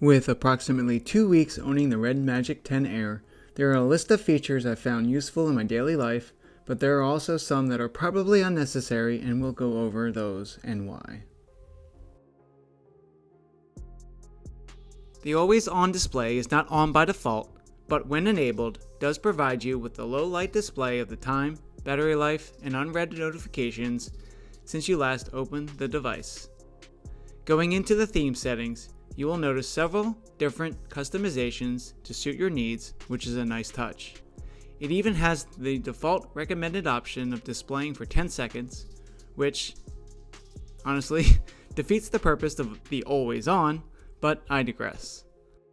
With approximately 2 weeks owning the Redmagic 10 Air, there are a list of features I've found useful in my daily life, but there are also some that are probably unnecessary, and we'll go over those and why. The always-on display is not on by default, but when enabled, does provide you with a low-light display of the time, battery life, and unread notifications since you last opened the device. Going into the theme settings, you will notice several different customizations to suit your needs, which is a nice touch. It even has the default recommended option of displaying for 10 seconds, which, honestly, defeats the purpose of the always on, but I digress.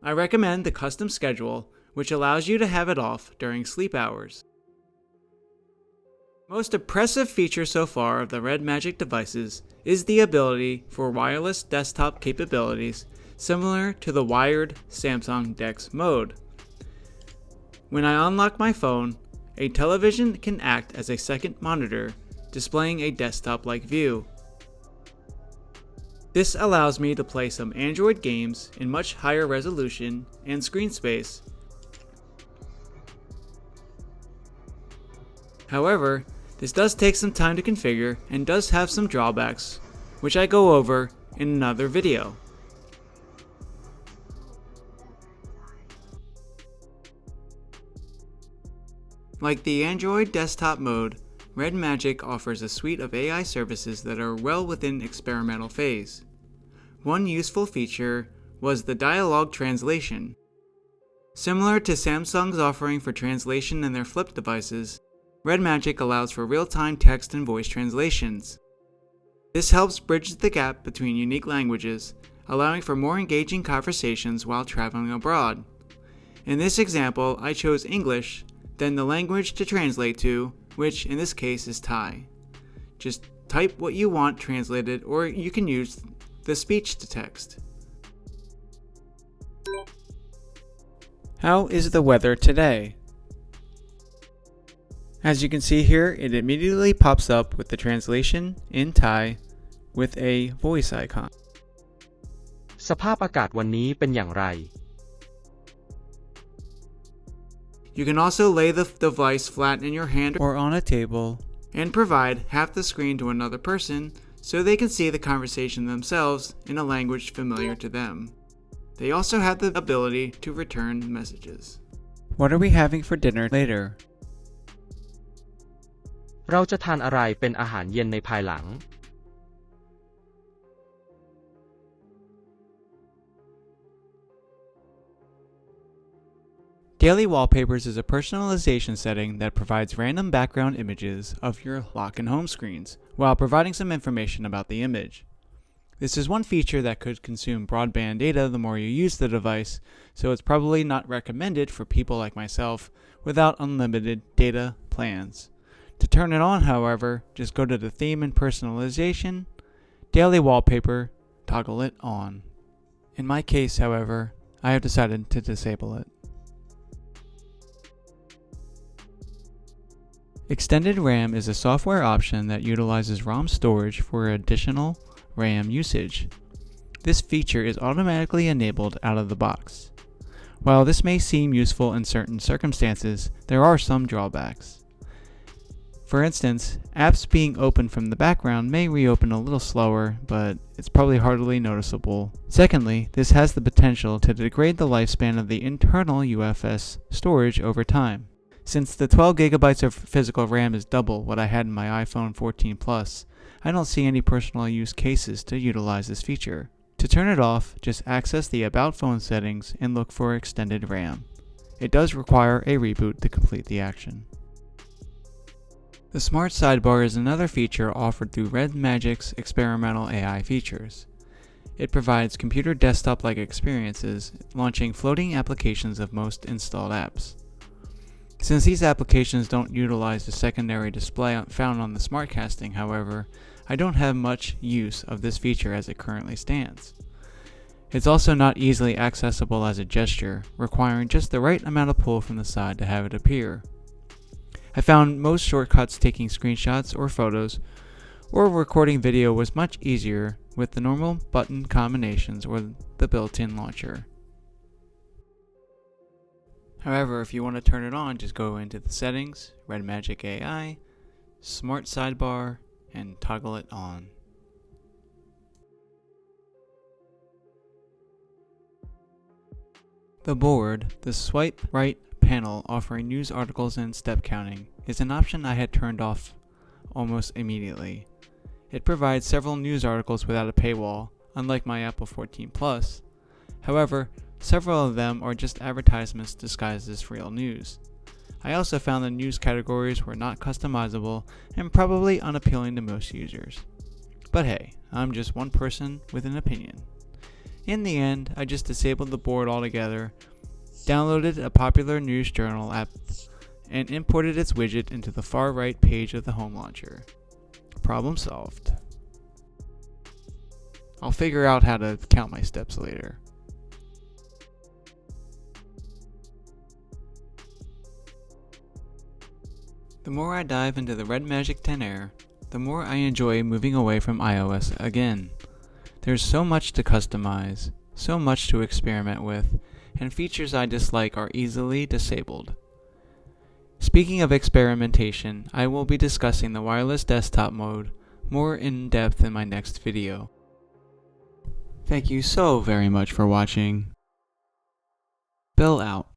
I recommend the custom schedule, which allows you to have it off during sleep hours. Most impressive feature so far of the Redmagic devices is the ability for wireless desktop capabilities similar to the wired Samsung DeX mode. When I unlock my phone, a television can act as a second monitor, displaying a desktop-like view. This allows me to play some Android games in much higher resolution and screen space. However, this does take some time to configure and does have some drawbacks, which I go over in another video. Like the Android desktop mode, Redmagic offers a suite of AI services that are well within experimental phase. One useful feature was the dialogue translation. Similar to Samsung's offering for translation in their flip devices, Redmagic allows for real-time text and voice translations. This helps bridge the gap between unique languages, allowing for more engaging conversations while traveling abroad. In this example, I chose English, then the language to translate to, which in this case is Thai. Just type what you want translated, or you can use the speech to text. How is the weather today? As you can see here, it immediately pops up with the translation in Thai with a voice icon. สภาพอากาศวันนี้เป็นอย่างไร You can also lay the device flat in your hand or on a table and provide half the screen to another person so they can see the conversation themselves in a language familiar to them. They also have the ability to return messages. What are we having for dinner later? เราจะทานอะไรเป็นอาหารเย็นในภายหลัง Daily Wallpapers is a personalization setting that provides random background images of your lock and home screens, while providing some information about the image. This is one feature that could consume broadband data the more you use the device, so it's probably not recommended for people like myself without unlimited data plans. To turn it on, however, just go to the Theme and Personalization, Daily Wallpaper, toggle it on. In my case, however, I have decided to disable it. Extended RAM is a software option that utilizes ROM storage for additional RAM usage. This feature is automatically enabled out of the box. While this may seem useful in certain circumstances, there are some drawbacks. For instance, apps being opened from the background may reopen a little slower, but it's probably hardly noticeable. Secondly, this has the potential to degrade the lifespan of the internal UFS storage over time. Since the 12 gigabytes of physical RAM is double what I had in my iPhone 14 Plus, I don't see any personal use cases to utilize this feature. To turn it off, just access the About Phone settings and look for Extended RAM. It does require a reboot to complete the action. The Smart Sidebar is another feature offered through Redmagic's experimental AI features. It provides computer desktop-like experiences, launching floating applications of most installed apps. Since these applications don't utilize the secondary display found on the SmartCasting, however, I don't have much use of this feature as it currently stands. It's also not easily accessible as a gesture, requiring just the right amount of pull from the side to have it appear. I found most shortcuts taking screenshots or photos or recording video was much easier with the normal button combinations or the built-in launcher. However, if you want to turn it on, just go into the settings, Redmagic AI, Smart Sidebar, and toggle it on. The board, the swipe right panel offering news articles and step counting, is an option I had turned off almost immediately. It provides several news articles without a paywall, unlike my Apple 14 Plus. However, several of them are just advertisements disguised as real news. I also found the news categories were not customizable and probably unappealing to most users. But hey, I'm just one person with an opinion. In the end, I just disabled the board altogether, downloaded a popular news journal app, and imported its widget into the far right page of the home launcher. Problem solved. I'll figure out how to count my steps later. The more I dive into the Redmagic 10R, the more I enjoy moving away from iOS again. There's so much to customize, so much to experiment with, and features I dislike are easily disabled. Speaking of experimentation, I will be discussing the wireless desktop mode more in depth in my next video. Thank you so very much for watching. Bill out.